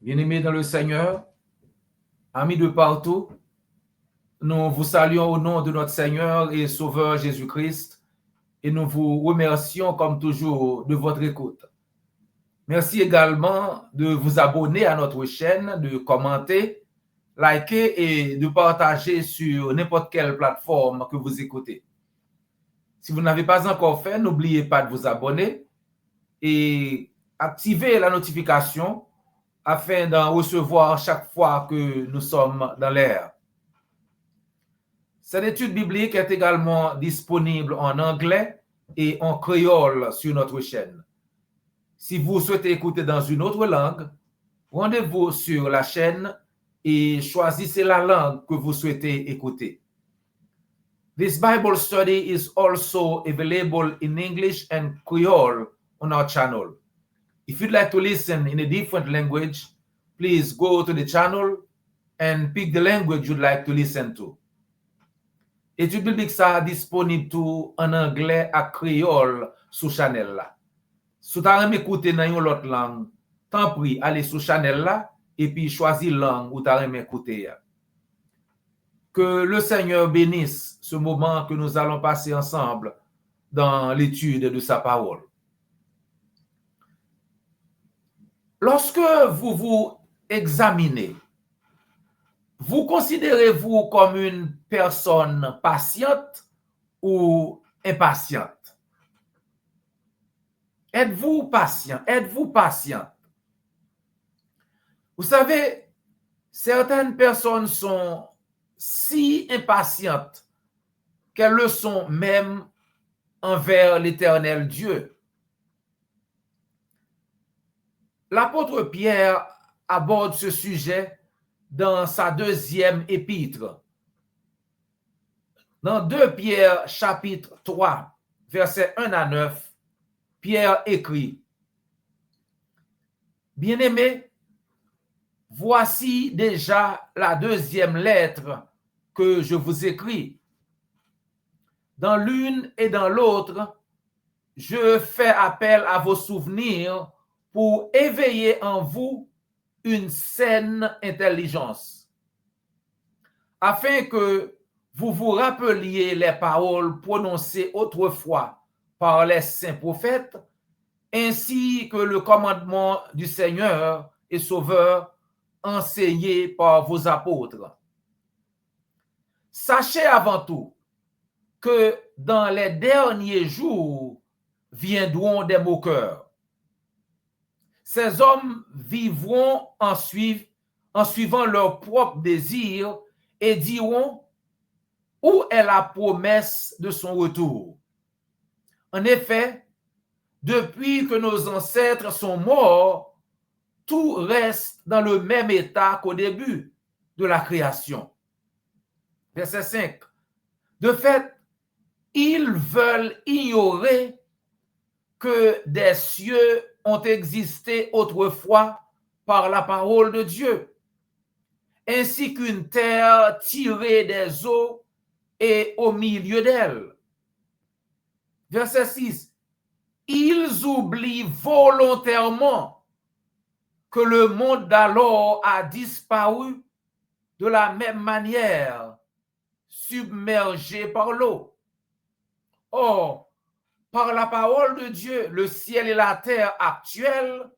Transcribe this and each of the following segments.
Bien-aimés dans le Seigneur, amis de partout, nous vous saluons au nom de notre Seigneur et Sauveur Jésus-Christ et nous vous remercions comme toujours de votre écoute. Merci également de vous abonner à notre chaîne, de commenter, liker et de partager sur n'importe quelle plateforme que vous écoutez. Si vous n'avez pas encore fait, n'oubliez pas de vous abonner et activer la notification afin d'en recevoir chaque fois que nous sommes dans l'air. Cette étude biblique est également disponible en anglais et en créole sur notre chaîne. Si vous souhaitez écouter dans une autre langue, rendez-vous sur la chaîne et choisissez la langue que vous souhaitez écouter. This Bible study is also available in English and Creole on our channel. If you'd like to listen in a different language, please go to the channel and pick the language you'd like to listen to. Étude biblique ça disponible tout en anglais à créole sur channel là. Si tu as écouter dans une autre langue, tant pis, allez sur channel là et puis choisis langue où tu as écouter. Que le Seigneur bénisse ce moment que nous allons passer ensemble dans l'étude de sa parole. Lorsque vous vous examinez, vous considérez-vous comme une personne patiente ou impatiente? Êtes-vous patient? Êtes-vous patiente? Vous savez, certaines personnes sont si impatientes qu'elles le sont même envers l'Éternel Dieu. L'apôtre Pierre aborde ce sujet dans sa deuxième épître. Dans 2 Pierre chapitre 3, versets 1 à 9, Pierre écrit: Bien-aimés, voici déjà la deuxième lettre que je vous écris. Dans l'une et dans l'autre, je fais appel à vos souvenirs pour éveiller en vous une saine intelligence, afin que vous vous rappeliez les paroles prononcées autrefois par les saints prophètes, ainsi que le commandement du Seigneur et Sauveur enseigné par vos apôtres. Sachez avant tout que dans les derniers jours viendront des moqueurs. Ces hommes vivront en suivant leurs propres désirs et diront: où est la promesse de son retour? En effet, depuis que nos ancêtres sont morts, tout reste dans le même état qu'au début de la création. Verset 5. De fait, ils veulent ignorer que des cieux ont existé autrefois par la parole de Dieu, ainsi qu'une terre tirée des eaux et au milieu d'elle. Verset 6. Ils oublient volontairement que le monde d'alors a disparu de la même manière, submergé par l'eau. Or, par la parole de Dieu, le ciel et la terre actuels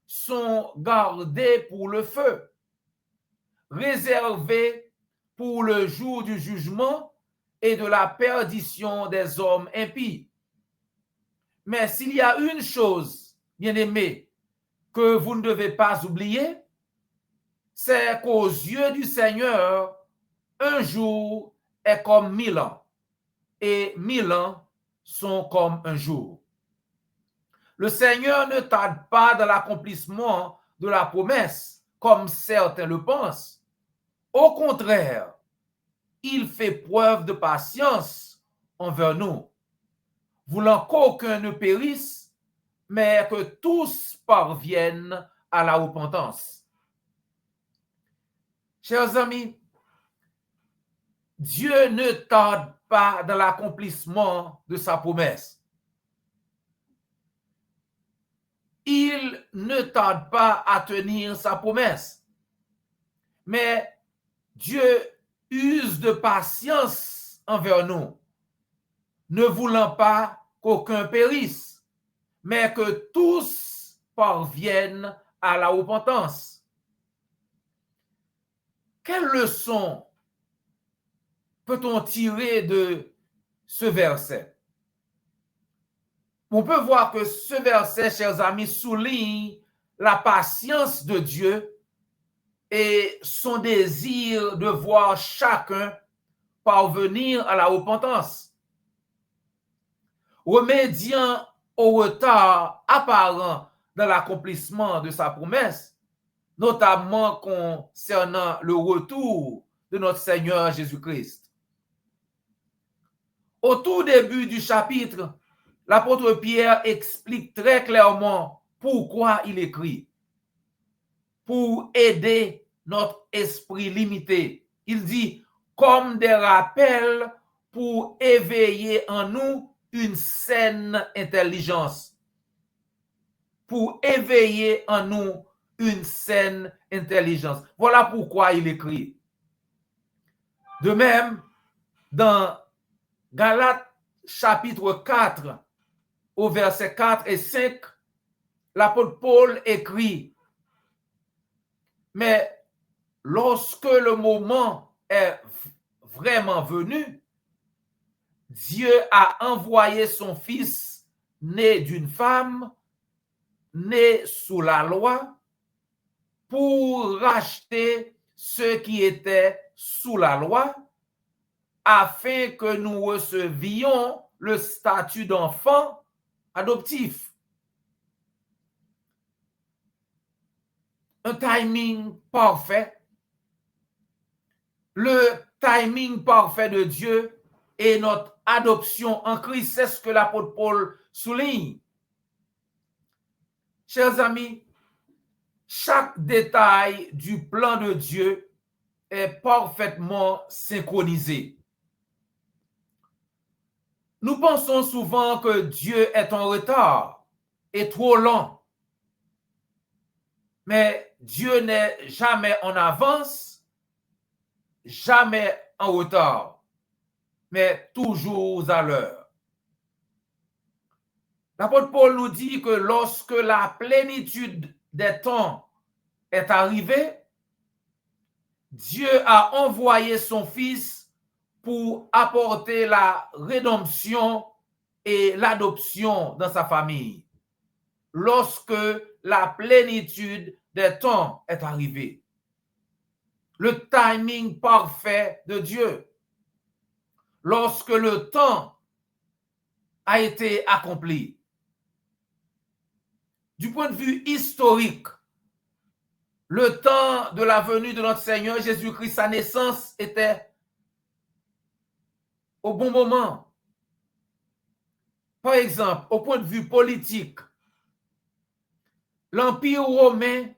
sont gardés pour le feu, réservés pour le jour du jugement et de la perdition des hommes impies. Mais s'il y a une chose, bien-aimés, que vous ne devez pas oublier, c'est qu'aux yeux du Seigneur, un jour est comme 1000 ans, et 1000 ans sont comme un jour. Le Seigneur ne tarde pas dans l'accomplissement de la promesse, comme certains le pensent. Au contraire, il fait preuve de patience envers nous, voulant qu'aucun ne périsse, mais que tous parviennent à la repentance. Chers amis, Dieu ne tarde pas dans l'accomplissement de sa promesse. il ne tarde pas à tenir sa promesse. Mais Dieu use de patience envers nous, ne voulant pas qu'aucun périsse, mais que tous parviennent à la repentance. Quelle leçon peut-on tirer de ce verset? On peut voir que ce verset, chers amis, souligne la patience de Dieu et son désir de voir chacun parvenir à la repentance. Remédiant au retard apparent dans l'accomplissement de sa promesse, notamment concernant le retour de notre Seigneur Jésus-Christ. Au tout début du chapitre, l'apôtre Pierre explique très clairement pourquoi il écrit. Pour aider notre esprit limité. Il dit, comme des rappels pour éveiller en nous une saine intelligence. Pour éveiller en nous une saine intelligence. Voilà pourquoi il écrit. De même, dans Galates chapitre 4, au verset 4 et 5, l'apôtre Paul écrit, mais lorsque le moment est vraiment venu, Dieu a envoyé son Fils né d'une femme, né sous la loi, pour racheter ceux qui étaient sous la loi, afin que nous recevions le statut d'enfant adoptif. Un timing parfait. Le timing parfait de Dieu et notre adoption en Christ, c'est ce que l'apôtre Paul souligne. Chers amis, chaque détail du plan de Dieu est parfaitement synchronisé. Nous pensons souvent que Dieu est en retard et trop lent. Mais Dieu n'est jamais en avance, jamais en retard, mais toujours à l'heure. L'apôtre Paul nous dit que lorsque la plénitude des temps est arrivée, Dieu a envoyé son Fils pour apporter la rédemption et l'adoption dans sa famille. Lorsque la plénitude des temps est arrivée. Le timing parfait de Dieu. Lorsque le temps a été accompli. Du point de vue historique, le temps de la venue de notre Seigneur Jésus-Christ, sa naissance était au bon moment. Par exemple, au point de vue politique, l'Empire romain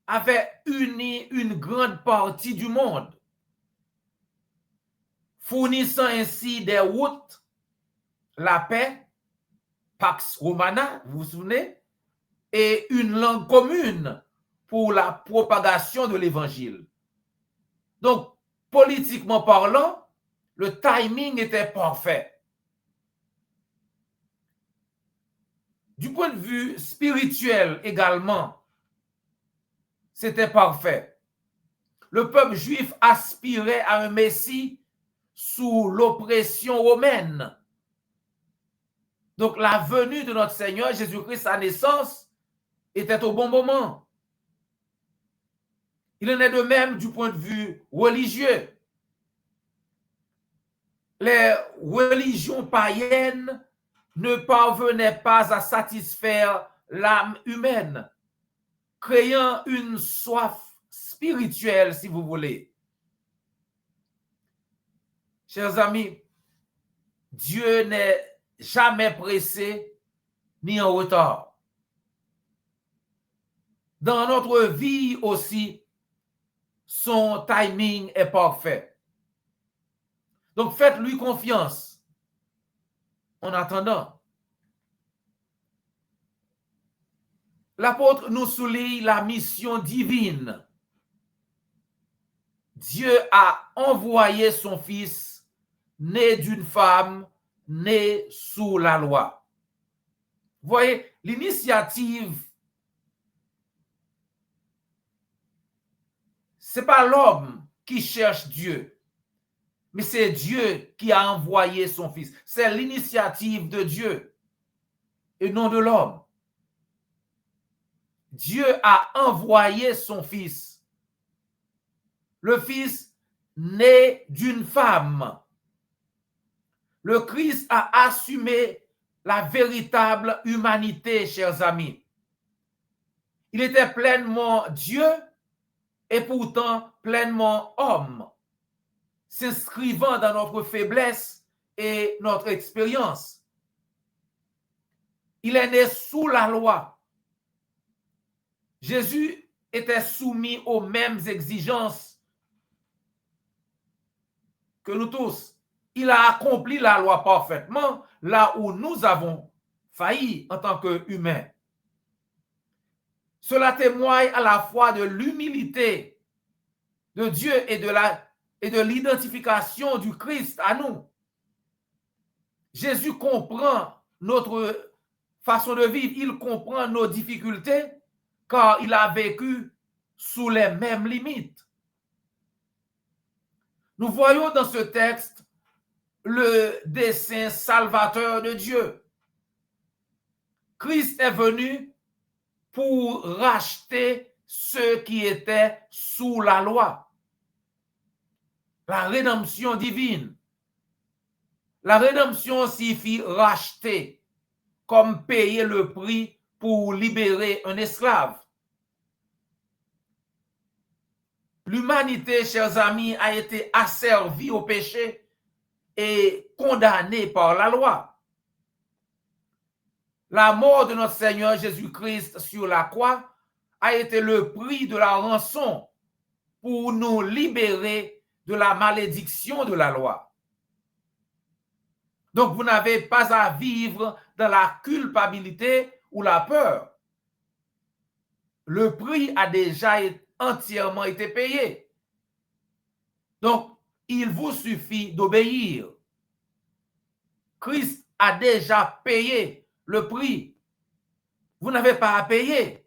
avait uni une grande partie du monde, fournissant ainsi des routes, la paix, Pax Romana, vous vous souvenez, et une langue commune pour la propagation de l'évangile. Donc, politiquement parlant, le timing était parfait. Du point de vue spirituel également, c'était parfait. Le peuple juif aspirait à un Messie sous l'oppression romaine. Donc, la venue de notre Seigneur Jésus-Christ, sa naissance, était au bon moment. Il en est de même du point de vue religieux. Les religions païennes ne parvenaient pas à satisfaire l'âme humaine, créant une soif spirituelle, si vous voulez. Chers amis, Dieu n'est jamais pressé ni en retard. Dans notre vie aussi, son timing est parfait. Donc faites-lui confiance en attendant. l'apôtre nous souligne la mission divine. Dieu a envoyé son Fils, né d'une femme, né sous la loi. Vous voyez, l'initiative, ce n'est pas l'homme qui cherche Dieu, mais c'est Dieu qui a envoyé son Fils. C'est l'initiative de Dieu et non de l'homme. Dieu a envoyé son Fils. Le Fils né d'une femme. Le Christ a assumé la véritable humanité, chers amis. Il était pleinement Dieu et pourtant pleinement homme, s'inscrivant dans notre faiblesse et notre expérience. Il est né sous la loi. Jésus était soumis aux mêmes exigences que nous tous. Il a accompli la loi parfaitement là où nous avons failli en tant qu'humains. Cela témoigne à la fois de l'humilité de Dieu et de l'identification du Christ à nous. Jésus comprend notre façon de vivre, il comprend nos difficultés car il a vécu sous les mêmes limites. Nous voyons dans ce texte le dessein salvateur de Dieu. Christ est venu pour racheter ceux qui étaient sous la loi. La rédemption divine. La rédemption signifie racheter, comme payer le prix pour libérer un esclave. L'humanité, chers amis, a été asservie au péché et condamnée par la loi. La mort de notre Seigneur Jésus-Christ sur la croix a été le prix de la rançon pour nous libérer de la malédiction de la loi. Donc, vous n'avez pas à vivre dans la culpabilité ou la peur. Le prix a déjà entièrement été payé. Donc, il vous suffit d'obéir. Christ a déjà payé le prix. Vous n'avez pas à payer.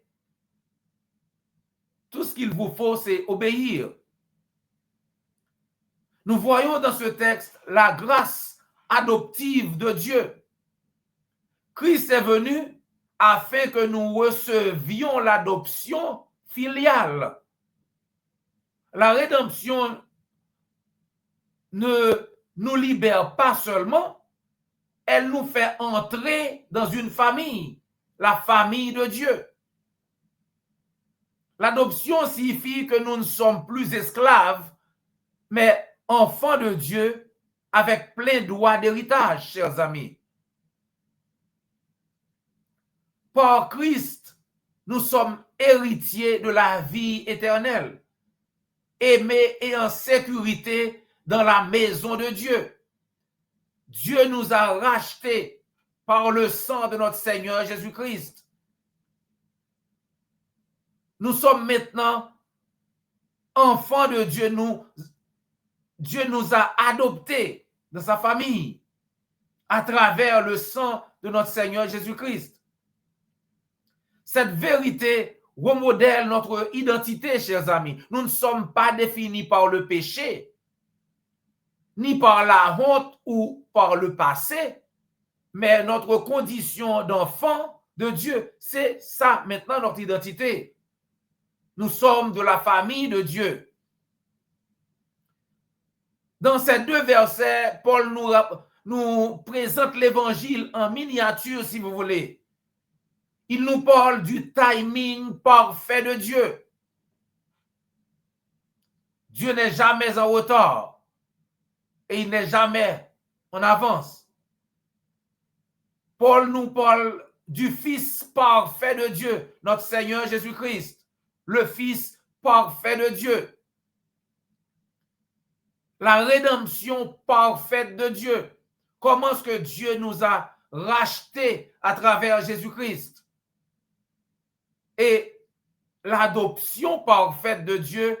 Tout ce qu'il vous faut, c'est obéir. Nous voyons dans ce texte la grâce adoptive de Dieu. Christ est venu afin que nous recevions l'adoption filiale. La rédemption ne nous libère pas seulement, elle nous fait entrer dans une famille, la famille de Dieu. L'adoption signifie que nous ne sommes plus esclaves, mais enfants de Dieu avec plein droit d'héritage, chers amis. Par Christ, nous sommes héritiers de la vie éternelle, aimés et en sécurité dans la maison de Dieu. Dieu nous a rachetés par le sang de notre Seigneur Jésus-Christ. Nous sommes maintenant enfants de Dieu. Dieu nous a adoptés dans sa famille à travers le sang de notre Seigneur Jésus-Christ. Cette vérité remodèle notre identité, chers amis. Nous ne sommes pas définis par le péché, ni par la honte ou par le passé, mais notre condition d'enfant de Dieu, c'est ça maintenant notre identité. Nous sommes de la famille de Dieu. Dans ces deux versets, Paul nous présente l'évangile en miniature, si vous voulez. Il nous parle du timing parfait de Dieu. Dieu n'est jamais en retard et il n'est jamais en avance. Paul nous parle du Fils parfait de Dieu, notre Seigneur Jésus-Christ, le Fils parfait de Dieu. La rédemption parfaite de Dieu. Comment est-ce que Dieu nous a rachetés à travers Jésus-Christ? et l'adoption parfaite de Dieu,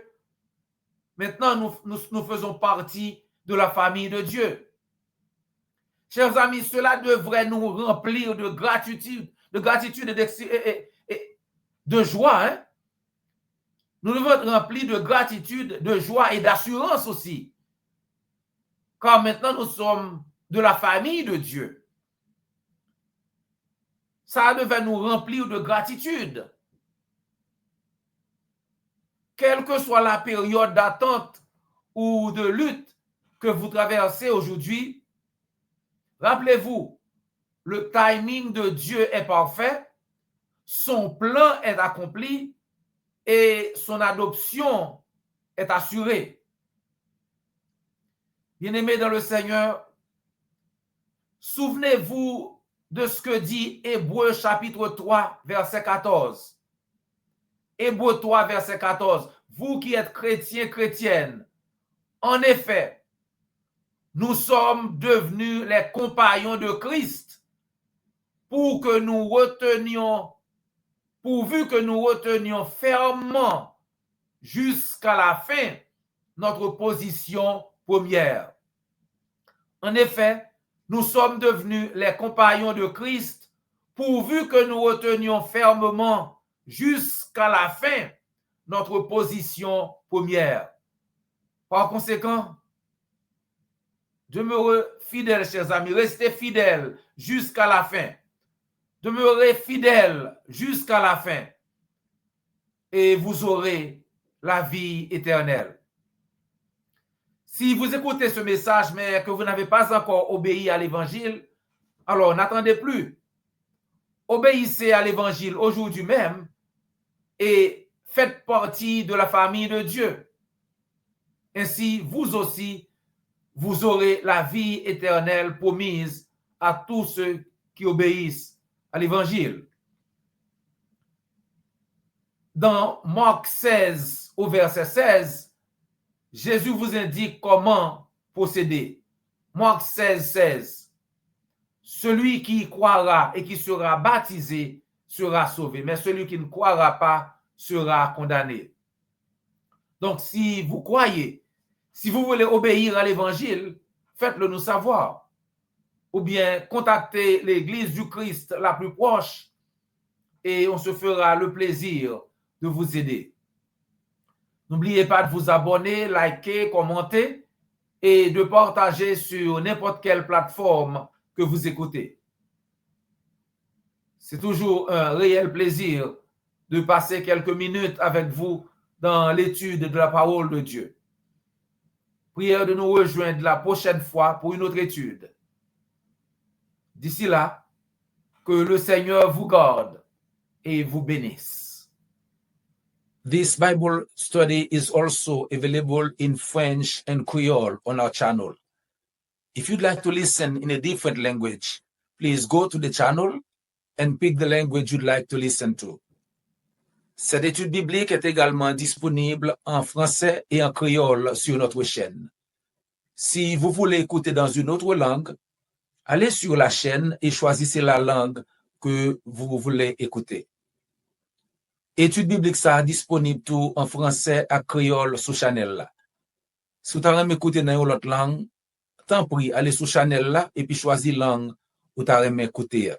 maintenant nous faisons partie de la famille de Dieu. Chers amis, cela devrait nous remplir de gratitude et de joie. Hein? Nous devons être remplis de gratitude, de joie et d'assurance aussi. Car maintenant, nous sommes de la famille de Dieu. Ça devait nous remplir de gratitude. Quelle que soit la période d'attente ou de lutte que vous traversez aujourd'hui, rappelez-vous, le timing de Dieu est parfait, son plan est accompli et son adoption est assurée. Bien-aimés dans le Seigneur, souvenez-vous de ce que dit Hébreux chapitre 3, verset 14. Hébreux 3, verset 14. Vous qui êtes chrétiens, chrétiennes, en effet, nous sommes devenus les compagnons de Christ pourvu que nous retenions fermement jusqu'à la fin notre position première. En effet, nous sommes devenus les compagnons de Christ pourvu que nous retenions fermement jusqu'à la fin notre position première. Par conséquent, demeurez fidèles, chers amis, restez fidèles jusqu'à la fin. Demeurez fidèles jusqu'à la fin et vous aurez la vie éternelle. Si vous écoutez ce message, mais que vous n'avez pas encore obéi à l'évangile, alors n'attendez plus. Obéissez à l'évangile aujourd'hui même et faites partie de la famille de Dieu. Ainsi, vous aussi, vous aurez la vie éternelle promise à tous ceux qui obéissent à l'évangile. Dans Marc 16, au verset 16, Jésus vous indique comment procéder. Marc 16, 16. Celui qui croira et qui sera baptisé sera sauvé, mais celui qui ne croira pas sera condamné. Donc, si vous croyez, si vous voulez obéir à l'évangile, faites-le nous savoir. Ou bien contactez l'église du Christ la plus proche et on se fera le plaisir de vous aider. N'oubliez pas de vous abonner, liker, commenter et de partager sur n'importe quelle plateforme que vous écoutez. C'est toujours un réel plaisir de passer quelques minutes avec vous dans l'étude de la parole de Dieu. Prière de nous rejoindre la prochaine fois pour une autre étude. D'ici là, que le Seigneur vous garde et vous bénisse. This Bible study is also available in French and Creole on our channel. If you'd like to listen in a different language, please go to the channel and pick the language you'd like to listen to. Cette étude biblique est également disponible en français et en créole sur notre chaîne. Si vous voulez écouter dans une autre langue, allez sur la chaîne et choisissez la langue que vous voulez écouter. Étude biblique ça disponible tout en français et créole sur channel là. Si vous avez écouter dans une autre langue, tant pis, allez sur channel là et puis choisissez langue où vous avez écouter.